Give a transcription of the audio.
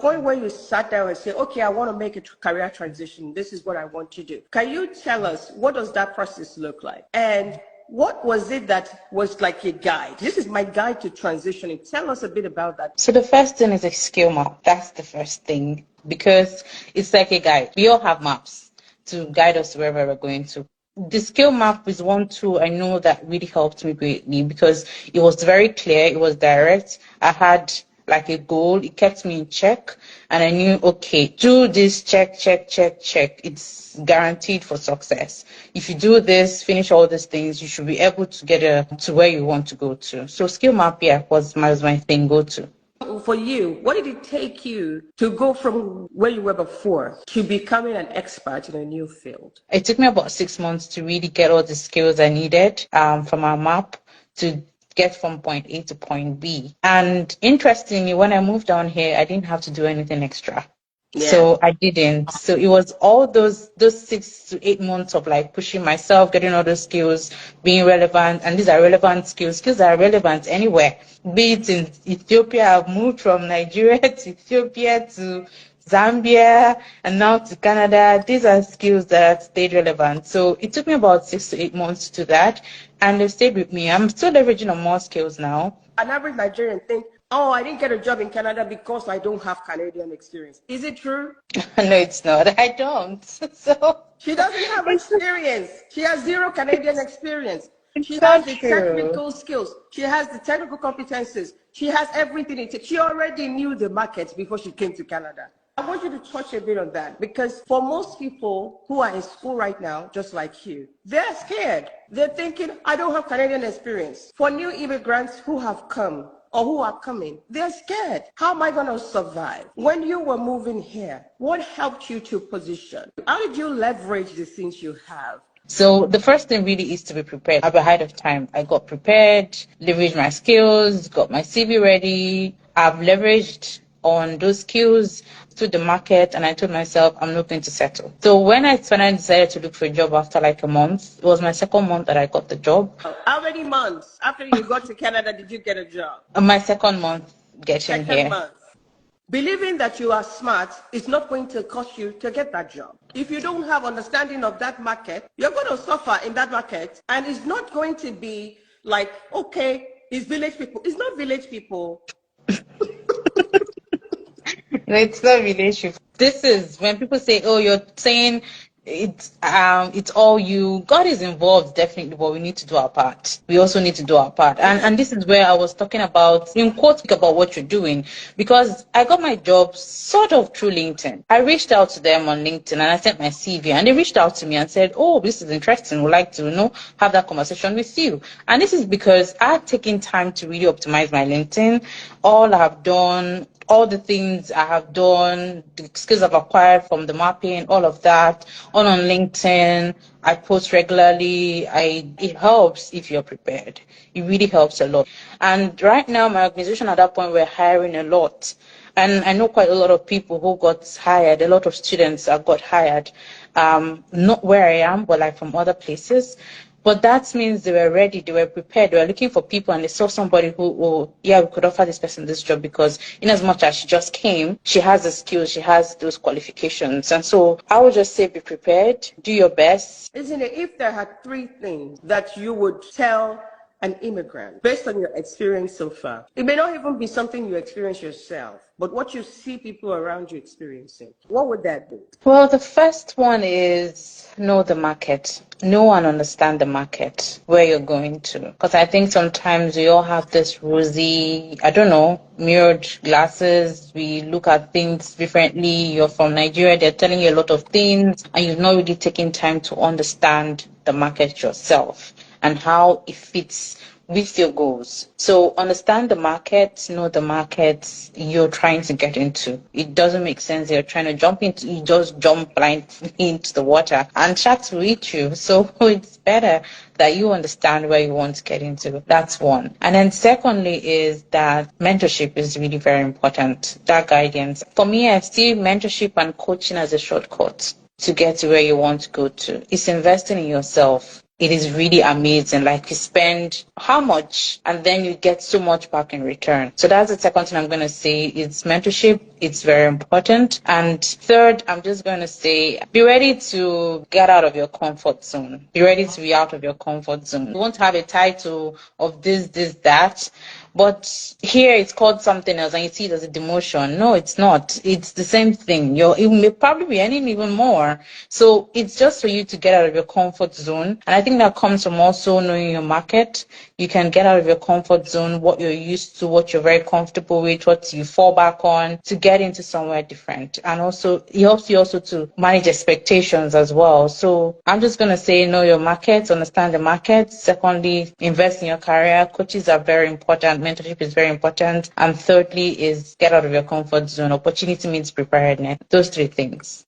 Point where you sat down and say, okay, I want to make a career transition. This is what I want to do. Can you tell us, what does that process look like? And what was it that was like a guide? This is my guide to transitioning. Tell us a bit about that. So the first thing is a skill map. That's the first thing, because it's like a guide. We all have maps to guide us wherever we're going to. The skill map is one tool I know that really helped me greatly, because it was very clear, it was direct. I had like a goal, it kept me in check, and I knew, okay, do this, check. It's guaranteed for success. If you do this, finish all these things, you should be able to get to where you want to go to. So skill map, yeah, was my thing, go to. For you, what did it take you to go from where you were before to becoming an expert in a new field? It took me about 6 months to really get all the skills I needed from our map to get from point A to point B. And interestingly, when I moved down here, I didn't have to do anything extra. Yeah. So I didn't. So it was all those 6 to 8 months of like pushing myself, getting all those skills, being relevant. And these are relevant skills. Skills that are relevant anywhere. Be it in Ethiopia, I've moved from Nigeria to Ethiopia to Zambia and now to Canada. These are skills that stayed relevant. So it took me about 6 to 8 months to do that, and they stayed with me. I'm still leveraging on more skills now. An average Nigerian thinks, oh, I didn't get a job in Canada because I don't have Canadian experience. Is it true? No, it's not. I don't. So she doesn't have experience. She has 0 Canadian experience. She has the technical skills. She has the technical competences. She has everything it takes. She already knew the market before she came to Canada. I want you to touch a bit on that, because for most people who are in school right now, just like you, they're scared. They're thinking, I don't have Canadian experience. For new immigrants who have come or who are coming, they're scared. How am I going to survive? When you were moving here, what helped you to position? How did you leverage the things you have? So the first thing really is to be prepared. Ahead of time, I got prepared, leveraged my skills, got my CV ready. I've leveraged on those skills to the market, and I told myself I'm not going to settle. So when I decided to look for a job after like a month, it was my second month that I got the job. How many months after you got to Canada did you get a job? My second month getting here. Month. Believing that you are smart is not going to cost you to get that job. If you don't have understanding of that market, you're going to suffer in that market, and it's not going to be like, okay, it's village people. It's not village people. No, it's not relationship. This is when people say, oh, you're saying it's all you. God is involved, definitely, but we need to do our part. We also need to do our part. And this is where I was talking about, in quotes, about what you're doing, because I got my job sort of through LinkedIn. I reached out to them on LinkedIn and I sent my CV, and they reached out to me and said, oh, this is interesting. We'd like to, have that conversation with you. And this is because I had taken time to really optimize my LinkedIn. All I have done, all the things I have done, the skills I've acquired from the mapping, all of that, all on LinkedIn. I post regularly. It helps if you're prepared. It really helps a lot. And right now, my organization at that point, we're hiring a lot. And I know quite a lot of people who got hired, a lot of students that got hired, not where I am, but like from other places. But that means they were ready, they were prepared, they were looking for people, and they saw somebody who, we could offer this person this job, because in as much as she just came, she has the skills, she has those qualifications. And so I would just say be prepared, do your best. Isn't it, if there are 3 things that you would tell an immigrant based on your experience so far, it may not even be something you experience yourself, but what you see people around you experiencing, what would that be? Well, the first one is know the market. Know and understand the market, where you're going to. Because I think sometimes we all have this rosy, mirrored glasses. We look at things differently. You're from Nigeria, they're telling you a lot of things, and you've not really taken time to understand the market yourself and how it fits with your goals. So understand the market, know the market you're trying to get into. It doesn't make sense you're trying to you just jump blindly into the water and sharks will eat you. So it's better that you understand where you want to get into. That's one. And then secondly is that mentorship is really very important, that guidance. For me, I see mentorship and coaching as a shortcut to get to where you want to go to. It's investing in yourself. it is really amazing. Like, you spend how much and then you get so much back in return. So that's the second thing I'm going to say is mentorship. It's very important. And third, I'm just going to say, be ready to get out of your comfort zone. Be ready to be out of your comfort zone. You won't have a title of this, that. But here it's called something else and you see it as a demotion. No, it's not. It's the same thing. You may probably be earning even more. So it's just for you to get out of your comfort zone. And I think that comes from also knowing your market. You can get out of your comfort zone, what you're used to, what you're very comfortable with, what you fall back on, to get into somewhere different. And also, it helps you also to manage expectations as well. So I'm just going to say, know your market, understand the market. Secondly, invest in your career. Coaches are very important. Mentorship is very important. And thirdly is get out of your comfort zone. Opportunity means preparedness. Those three things.